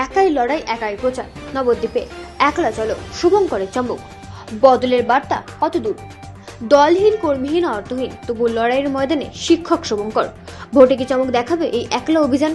একাই লড়াই একাই প্রচার। নবদ্বীপে একলা চলো, শুভঙ্করের চমক। বদলের বার্তা কত দূর? দলহীন, কর্মীহীন, অর্থহীন, তবু লড়াইয়ের ময়দানে শিক্ষক শুভঙ্কর। ভোটে কি চমক দেখাবে এই একলা অভিযান?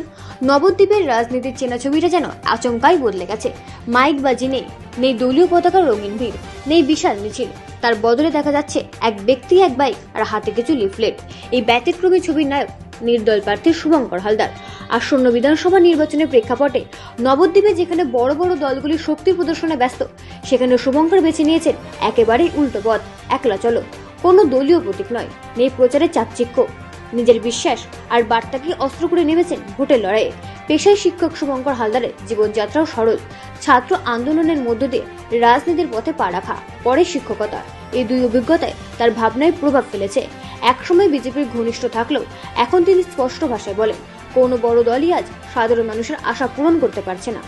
নবদ্বীপের রাজনীতির চেনা ছবিটা যেন আচমকাই বদলে গেছে। মাইক বাজি নেই, নেই দলীয় পতাকার রঙিন ভিড়, নেই বিশাল মিছিল। তার বদলে দেখা যাচ্ছে এক ব্যক্তি, এক বাইক আর হাতে কিছু লিফলেট। এই ব্যতিক্রমী ছবির নায়ক নির্দল প্রার্থী শুভঙ্কর হালদার। আসন্ন বিধানসভা নির্বাচনের প্রেক্ষাপটে নবদ্বীপে যেখানে বড় বড় দলগুলি শক্তি প্রদর্শনে ব্যস্ত, সেখানে শুভঙ্কর বেছে নিয়েছেন একেবারেই উল্টো পথ। একলা চলো, কোনো দলীয় প্রতীক নয়, নেই প্রচারের চাকচিক্য। নিজের বিশ্বাস আর বার্তাকে অস্ত্র করে নেমেছেন ভোটের লড়াইয়ে। পেশায় শিক্ষক শুভঙ্কর হালদারের জীবনযাত্রাও সরল। ছাত্র আন্দোলনের মধ্য দিয়ে রাজনীতির পথে পা রাখা, পরে শিক্ষকতা, এই দুই অভিজ্ঞতায় তার ভাবনায় প্রভাব ফেলেছে। একসময় বিজেপির ঘনিষ্ঠ থাকলেও এখন তিনি স্পষ্ট ভাষায় বলেন, কোনো বড় দলই আজ সাধারণ মানুষের আশা পূরণ করতে পারছে না।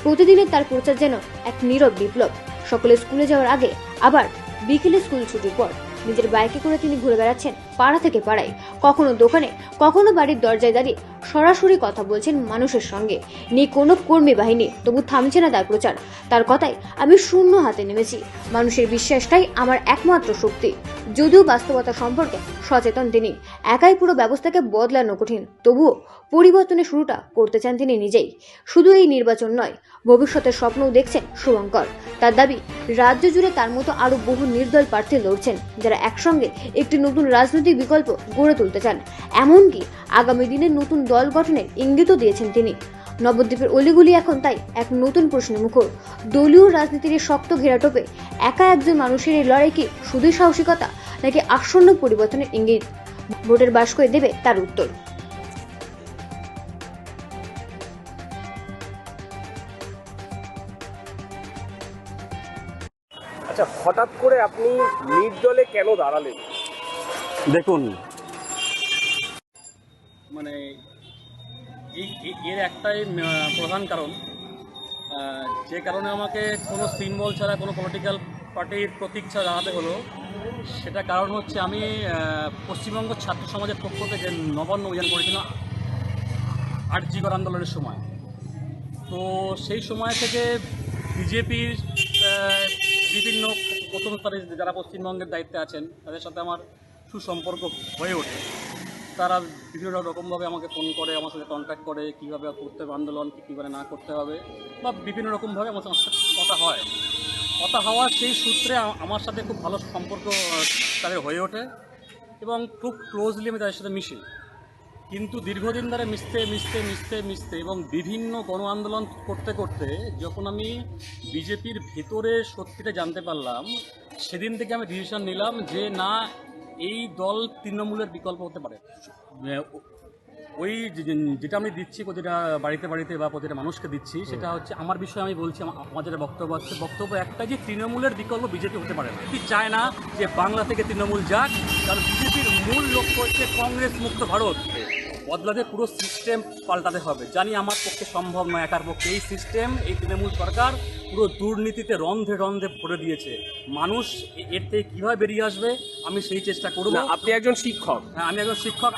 প্রতিদিনের তার প্রচার যেন এক নীরব বিপ্লব। সকালে স্কুলে যাওয়ার আগে, আবার বিকেলে স্কুল ছুটির পর নিজের বাইকে করে তিনি ঘুরে বেড়াচ্ছেন পাড়া থেকে পাড়ায়, কখনো দোকানে, কখনো বাড়ির দরজায় দাঁড়িয়ে সরাসরি কথা বলছেন মানুষের সঙ্গে। নেই কোনো কর্মী বাহিনী, তবু থামছে না তার প্রচার। তার কথায়, আমি শূন্য হাতে নেমেছি, মানুষের বিশ্বাসটাই আমার একমাত্র শক্তি। যদিও বাস্তবতা সম্পর্কে সচেতন তিনি, একাই পুরো ব্যবস্থাকে বদলানো কঠিন, তবুও পরিবর্তনের শুরুটা করতে চান তিনি নিজেই। শুধু এই নির্বাচন নয়, ভবিষ্যতের স্বপ্নও দেখছেন শুভঙ্কর। তার দাবি, রাজ্য জুড়ে তার মতো আরো বহু নির্দল প্রার্থী লড়ছেন, যারা একসঙ্গে একটি নতুন রাজনৈতিক বিকল্প গড়ে তুলতে চান। এমনকি আগামী দিনে নতুন দল গঠনের ইঙ্গিতও দিয়েছেন তিনি। নবদ্বীপের অলিগুলি এখন তাই এক নতুন প্রশ্নে মুখর। দলীয় রাজনীতির এই শক্ত ঘেরাটোপে একা একজন মানুষের এই লড়াই কি শুধুই সাহসিকতা, নাকি আসন্ন পরিবর্তনের ইঙ্গিত? ভোটের বাস্কই দেবে তার উত্তর। আচ্ছা, হঠাৎ করে আপনি নির্দলে কেন দাঁড়ালেন? দেখুন, মানে এর একটাই প্রধান কারণ, যে কারণে আমাকে কোনো সিম্বল ছাড়া, কোনো পলিটিক্যাল পার্টির প্রতীক ছাড়া দাঁড়াতে হলো, সেটা কারণ হচ্ছে আমি পশ্চিমবঙ্গ ছাত্র সমাজের পক্ষ থেকে নবান্ন অভিযান করেছিলাম আরজিকর আন্দোলনের সময়। তো সেই সময় থেকে বিজেপির বিভিন্ন প্রথম স্তরে যারা পশ্চিমবঙ্গের দায়িত্বে আছেন, তাদের সাথে আমার সুসম্পর্ক হয়ে ওঠে। তারা বিভিন্ন রকমভাবে আমাকে ফোন করে, আমার সাথে কন্ট্যাক্ট করে, কীভাবে করতে হবে আন্দোলন, কীভাবে না করতে হবে, বা বিভিন্ন রকমভাবে আমার সাথে কথা হয়। কথা হওয়ার সেই সূত্রে আমার সাথে খুব ভালো সম্পর্ক তাদের হয়ে ওঠে এবং খুব ক্লোজলি আমি তাদের সাথে মিশি। কিন্তু দীর্ঘদিন ধরে মিশতে এবং বিভিন্ন গণ আন্দোলন করতে করতে যখন আমি বিজেপির ভেতরে সত্যিটা জানতে পারলাম, সেদিন থেকে আমি ডিসিশন নিলাম যে না, এই দল তৃণমূলের বিকল্প হতে পারে। ওই যেটা আমি দিচ্ছি প্রতিটা বাড়িতে বা প্রতিটা মানুষকে দিচ্ছি, সেটা হচ্ছে আমার বিষয়ে আমি বলছি, আমার যেটা বক্তব্য আছে, বক্তব্য একটা, যে তৃণমূলের বিকল্প বিজেপি হতে পারে না। চায় না যে বাংলা থেকে তৃণমূল যাক, কারণ বিজেপির মূল লক্ষ্য হচ্ছে কংগ্রেস মুক্ত ভারত বদলাতে, পুরো সিস্টেম পাল্টাতে হবে। জানি আমার পক্ষে সম্ভব নয়, একার পক্ষে। এই সিস্টেম, এই তৃণমূল সরকার পুরো দুর্নীতিতে রন্ধে রন্ধে ভরে দিয়েছে। মানুষ এর থেকে কীভাবে বেরিয়ে আসবে, আমি সেই চেষ্টা করব। আপনি একজন শিক্ষক। হ্যাঁ, আমি একজন শিক্ষক।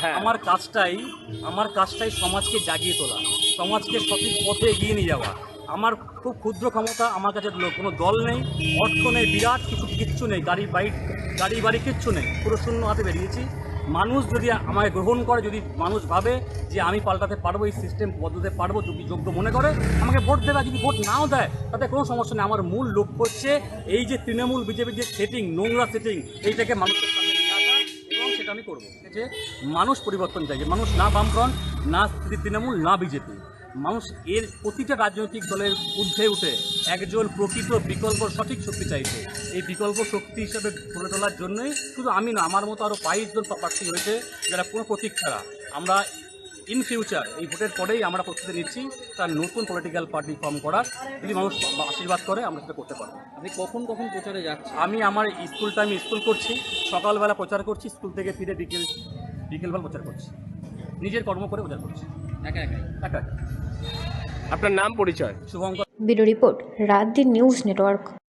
আমার কাজটাই সমাজকে জাগিয়ে তোলা, সমাজকে সঠিক পথে এগিয়ে নিয়ে যাওয়া। আমার খুব ক্ষুদ্র ক্ষমতা, আমার কাছে কোনো দল নেই, অর্থ নেই, বিরাট কিচ্ছু নেই, গাড়ি বাড়ি কিচ্ছু নেই, পুরো শূন্য হাতে বেরিয়েছি। মানুষ যদি আমাকে গ্রহণ করে, যদি মানুষ ভাবে যে আমি পাল্টাতে পারবো, এই সিস্টেম বদলাতে পারবো, যদি যোগ্য মনে করে আমাকে ভোট দেবে। যদি ভোট নাও দেয় তাতে কোনো সমস্যা নেই। আমার মূল লক্ষ্য হচ্ছে এই যে তৃণমূল বিজেপির যে সেটিং, নোংরা সেটিং, এইটাকে মানুষের সামনে নিয়ে আসা, এবং সেটা আমি করবো। যে মানুষ পরিবর্তন চাই, যে মানুষ না বামফ্রন্ট, না তৃণমূল, না বিজেপি, মানুষ এর প্রতিটা রাজনৈতিক দলের ঊর্ধ্বে উঠে একজন প্রকৃত বিকল্প সঠিক শক্তি চাইছে। এই বিকল্প শক্তি হিসেবে গড়ে তোলার জন্যই শুধু আমি না, আমার মতো আরও 22 জন প্রার্থী হয়েছে, যারা কোনো প্রতীক ছাড়া। আমরা ইন ফিউচার, এই ভোটের পরেই আমরা প্রস্তুতি নিচ্ছি তার নতুন পলিটিক্যাল পার্টি ফর্ম করার। যদি মানুষ আশীর্বাদ করে, আমরা সেটা করতে পারবো। আপনি কখন প্রচারে যাচ্ছেন? আমি আমার স্কুল করছি, সকালবেলা প্রচার করছি, স্কুল থেকে ফিরে বিকেলবেলা প্রচার করছি, নিজের কর্ম করে প্রচার করছি একা। আপনার নাম, পরিচয়? শুভঙ্কর। ব্যুরো রিপোর্ট, রাত দিন নিউজ নেটওয়ার্ক।